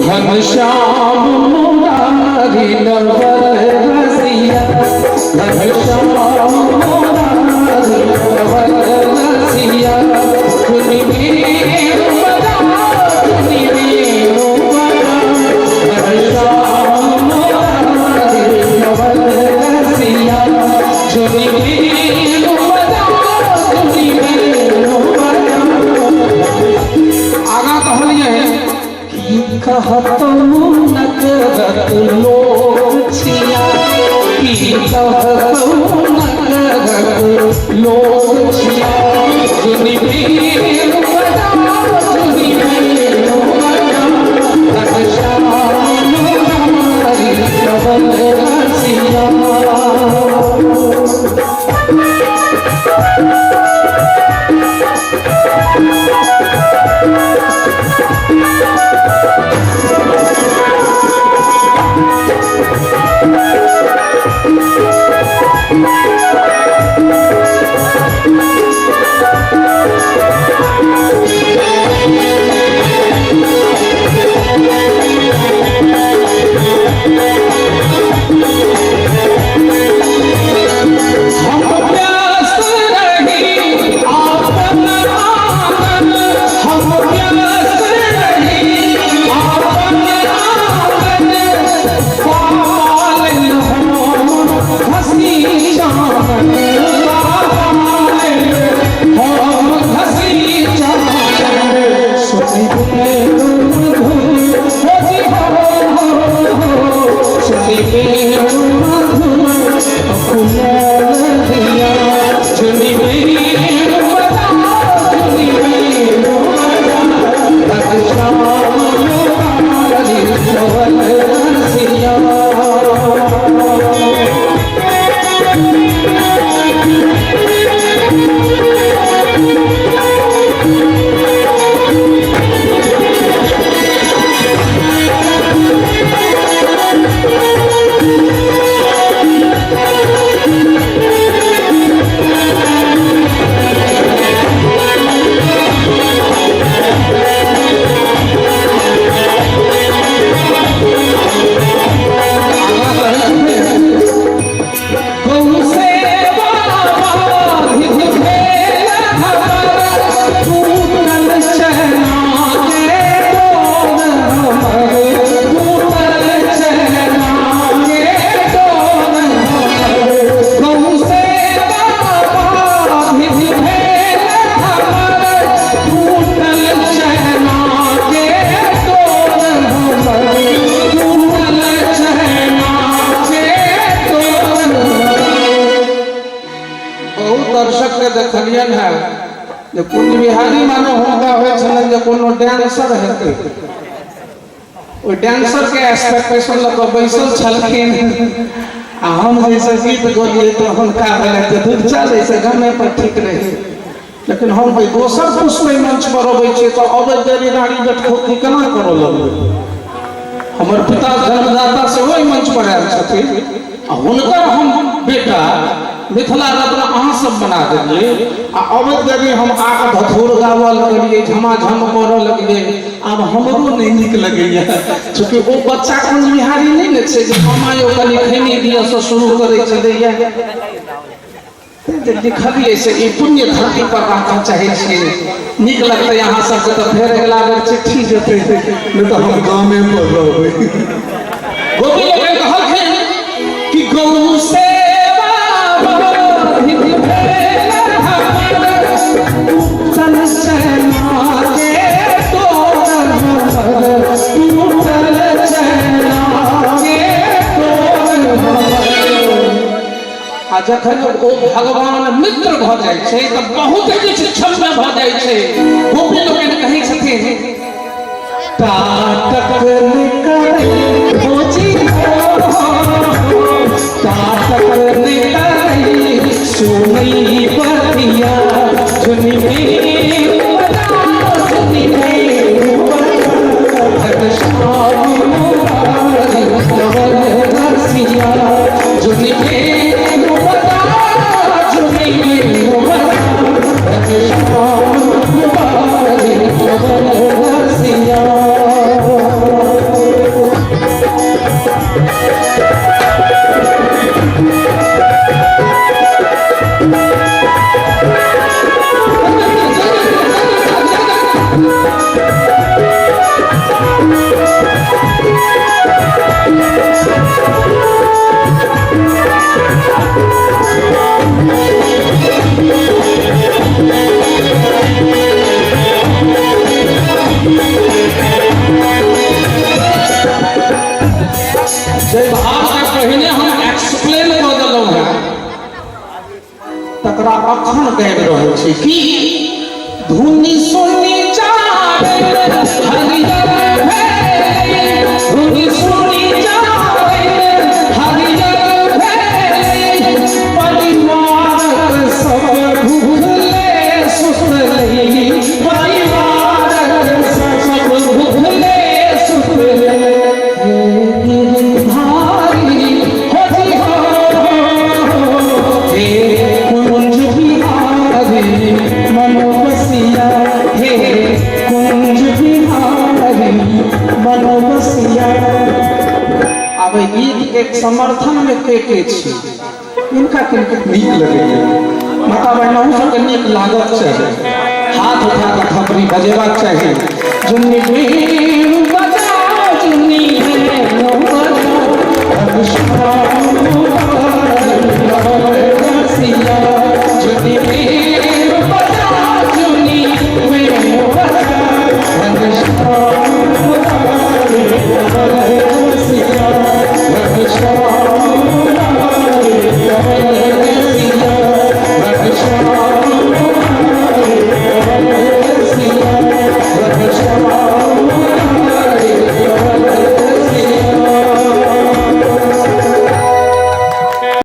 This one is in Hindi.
घनश्याम मुरारी नवल रसिया, घनश्याम मुरारी नवल रसिया, धुनि वीणु बजा, धुनि वीणु बजा, घनश्याम मुरारी नवल रसिया, धुनि वीणु बजा, धुनि वीणु बजा। आगा कहलिए कहत नगरत लोग छिया, कहत नगरत लोग छिया, धुनि वीणु बजा, धुनि वीणु बजा, घनश्याम मुरारी नवल रसिया। देखलियन है जे कुंज बिहारी मानो होगा होय छलन जे कोनो डांसर हेतै, ओ डांसर के एक्सपेक्टेशन ल के बैसल छलखिन आ हम जैसे गीत गौलिए तो हुनका भेलै त दूर चले से गाने पर ठीक रहे। लेकिन हम भाई दोसर पुष्प मंच पर अबै छी तो अबै देरी नारी गठखोती केना करो लगबै। हमर पिता जन्मदाता से ओहि मंच पर आयल छथिन आ हुनकर हम बेटा मिथिला रत्न अहाँ सब बना देलिए आ अवैध देवी हम आके धथुर गावल करिए, झमाझम करऽ लगिए। आब हमरो नहीं नीक लगैया चूँकि वो बच्चा कुंज बिहारी नहीं ने छै जे मामायो कनी खैनी दिया से शुरू करे छलैया। लिखलिए से ई पुण्य धरती पर रहना चाहे छे, नीक लगतै अहाँ सबके तो फेर अगला बेर चिट्ठी जेतै नहीं तो हम गामे पर रहबै। गोपी लोग कहलखिन कि गौ से जखन ओ भगवान मित्र भ जाय छै त बहुत किछु क्षमता भ जाय छै। गोपी लोग कहै छथिन ताटक निकलै खोजी ताटक निकलै सुनी पतिया धुनि वीणु बजा, धुनि वीणु बजा, घनश्याम मुरारी नवल रसिया, धुनि वीणु बजा, धुनि वीणु बजा, घनश्याम मुरारी नवल जे भाव के पहिने हम एक्सप्लेन कर देलहुं है तकरा अखन गाबि रहल छी कि धुनी सुनी जावे हरियर भेल धुनी सुनी जावे हरियर भेल परिवार सब भूले सुतले परिवार सब भूले सुतले भारी होती हो हे कुंज बिहारी मनोबसिया हे कुंज बिहारी मनोबसिया। अब गीत के समर्थन में के छी इनका किनके नीक लगैया माता बहनों सबके नीक लागत चाहिए हाथ उठा के थपड़ी बजेबाक चाहिए जुन्नी